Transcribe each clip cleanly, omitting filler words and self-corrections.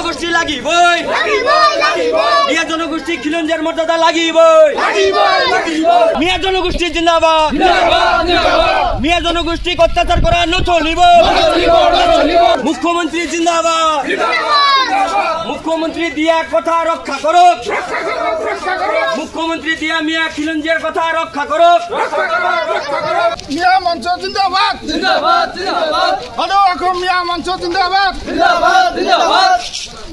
জনগোষ্ঠী লাগিবই মিয়া জনগোষ্ঠী খিলঞ্জিয়ার মর্যাদা লাগিবই মিয়া জনগোষ্ঠী জিন্দাবাদ মিয়া জনগোষ্ঠী অত্যাচার করা নচলিব মুখ্যমন্ত্রী জিন্দাবাদ মুখ্যমন্ত্রী দিয়া কথা রক্ষা করুক মুখ্যমন্ত্রী দিয়া মিয়া খিলঞ্জিয়ার কথা রক্ষা করুক মিয়া মঞ্চ জিন্দাবাদ জিন্দাবাদ জিন্দাবাদ হলো এখন মিয়া মঞ্চ জিন্দাবাদ জিন্দাবাদ জিন্দাবাদ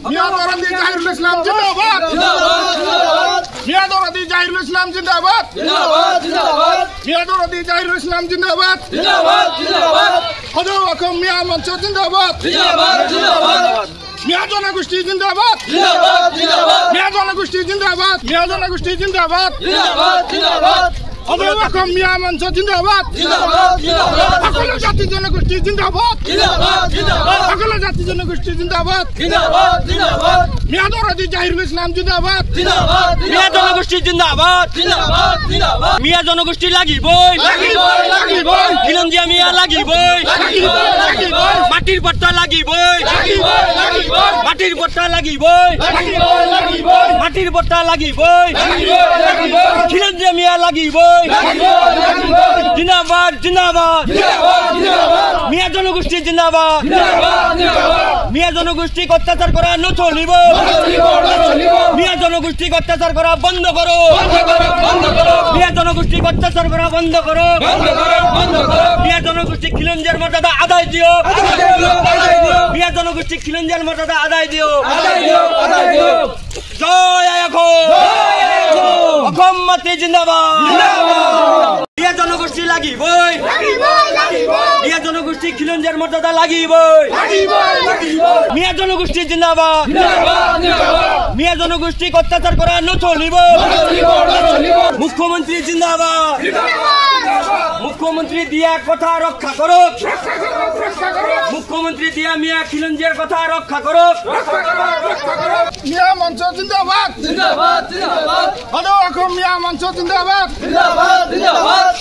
মিয়া দরাদি জাহিরুল ইসলাম জিন্দাবাদ জিন্দাবাদ জিন্দাবাদ মিয়া দরাদি জাহিরুল ইসলাম জিন্দাবাদ জিন্দাবাদ জিন্দাবাদ মিয়া দরাদি জাহিরুল ইসলাম জিন্দাবাদ জিন্দাবাদ জিন্দাবাদ হলো এখন মিয়া মঞ্চ জিন্দাবাদ জিন্দাবাদ জিন্দাবাদ মিয়া জনগোষ্ঠী জিন্দাবাদ জিন্দাবাদ জিন্দাবাদ মিয়া জনগোষ্ঠী জিন্দাবাদ মিয়া জনগোষ্ঠী জিন্দাবাদ জিন্দাবাদ জিন্দাবাদ অবলম্বন মিয়া মঞ্চ জিন্দাবাদ জিন্দাবাদ জিন্দাবাদ সকল জাতি জনগোষ্ঠী জিন্দাবাদ জিন্দাবাদ জিন্দাবাদ সকল জাতি জনগোষ্ঠী জিন্দাবাদ জিন্দাবাদ জিন্দাবাদ মিয়া দরাদি জাহিরুল ইসলাম জিন্দাবাদ জিন্দাবাদ মিয়া জনগোষ্ঠী জিন্দাবাদ জিন্দাবাদ জিন্দাবাদ মিয়া জনগোষ্ঠী লাগিবই লাগিবই লাগিবই খিলঞ্জিয়া মিয়া লাগিবই লাগিবই লাগিবই মাটির পট্টা লাগিবই লাগিবই লাগিবই মাটির পট্টা লাগিবই লাগিবই লাগিবই মাটির পট্টা লাগিবই লাগিবই লাগিবই খিলঞ্জিয়া মিয়া লাগিবই জিন্দাবাদ জিন্দাবাদ মিয়া জনগোষ্ঠী জিন্দাবাদ মিয়া জনগোষ্ঠী অত্যাচার করা নচলিব মিয়া জনগোষ্ঠী অত্যাচার করা বন্ধ করো মিয়া জনগোষ্ঠী অত্যাচার করা বন্ধ করো মিয়া জনগোষ্ঠী খিলঞ্জিয়ার মর্যাদা আদায় দিও মিয়া জনগোষ্ঠী খিলঞ্জিয়ার মর্যাদা আদায় দিও জয় অসম মাতৃ জিন্দাবাদ মিয়া জনগোষ্ঠী লাগিবই মিয়া জনগোষ্ঠী খিলঞ্জিয়ার মর্যাদা লাগিবই মিয়া জনগোষ্ঠী জিন্দাবাদ মিয়া জনগোষ্ঠী অত্যাচার করা নচলিব মুখ্যমন্ত্রী জিন্দাবাদ মুখ্যমন্ত্রী দিয়া কথা রক্ষা করুক মুখ্যমন্ত্রী দিয়া মিয়া খিলঞ্জিয়ার কথা রক্ষা করুক মিয়া মঞ্চ জিন্দাবাদ জিন্দাবাদ জিন্দাবাদ হলো এখন মিয়া মঞ্চ জিন্দাবাদ জিন্দাবাদ জিন্দাবাদ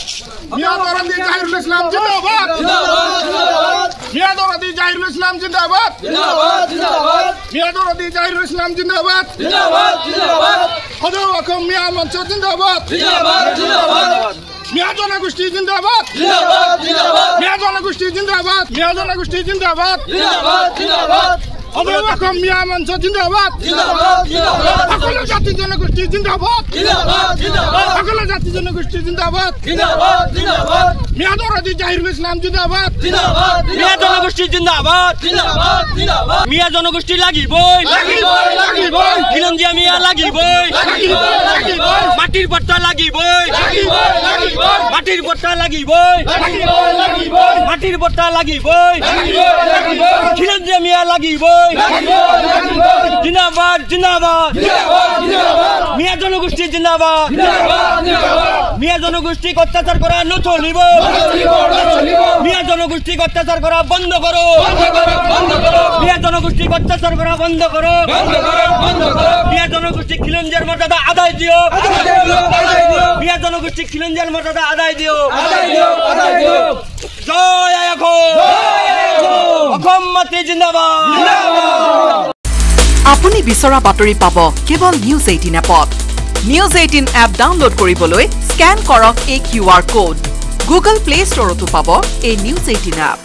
মিয়া দরাদি জাহিরুল ইসলাম জিন্দাবাদ জিন্দাবাদ জিন্দাবাদ মিয়া দরাদি জাহিরুল ইসলাম জিন্দাবাদ জিন্দাবাদ জিন্দাবাদ মিয়া দরাদি জাহিরুল ইসলাম জিন্দাবাদ জিন্দাবাদ জিন্দাবাদ হলো এখন মিয়া মঞ্চ জিন্দাবাদ জিন্দাবাদ জিন্দাবাদ মিয়া জনগোষ্ঠী জিন্দাবাদ জিন্দাবাদ জিন্দাবাদ মিয়া জনগোষ্ঠী জিন্দাবাদ মিয়া জনগোষ্ঠী জিন্দাবাদ জিন্দাবাদ জিন্দাবাদ অবলম্বন মিয়া মঞ্চ জিন্দাবাদ জিন্দাবাদ জিন্দাবাদ সকল জাতি জনগোষ্ঠী জিন্দাবাদ জিন্দাবাদ জিন্দাবাদ সকল জাতি জনগোষ্ঠী জিন্দাবাদ জিন্দাবাদ জিন্দাবাদ মিয়া দরাদি জাহিরুল ইসলাম জিন্দাবাদ জিন্দাবাদ মিয়া জনগোষ্ঠী জিন্দাবাদ জিন্দাবাদ জিন্দাবাদ মিয়া জনগোষ্ঠী লাগিবই লাগিবই লাগিবই খিলঞ্জিয়া মিয়া লাগিবই লাগিবই লাগিবই মাটির পট্টা লাগিবই লাগিবই লাগিবই মাটির পট্টা লাগিবই লাগিবই লাগিবই মাটির পট্টা লাগিবই লাগিবই লাগিবই খিলঞ্জিয়া মিয়া লাগিবই জিন্দাবাদ জিন্দাবাদ মিয়া জনগোষ্ঠী জিন্দাবাদ মিয়া জনগোষ্ঠী অত্যাচার করা নচলিব মিয়া জনগোষ্ঠী অত্যাচার করা বন্ধ করো মিয়া জনগোষ্ঠী অত্যাচার করা বন্ধ করো মিয়া জনগোষ্ঠী খিলঞ্জিয়ার মর্যাদা আদায় দিও মিয়া জনগোষ্ঠী খিলঞ্জিয়ার মর্যাদা আদায় দিও জয় অসম মাতৃ জিন্দাবাদ আপুনি বিচৰা বাতৰি পাব কেৱল নিউজ 18 এপত নিউজ 18 এপ ডাউনলোড কৰিবলৈ স্ক্যান কৰক এই QR কোড গুগল প্লে ষ্টৰতো পাব এই নিউজ 18 এপ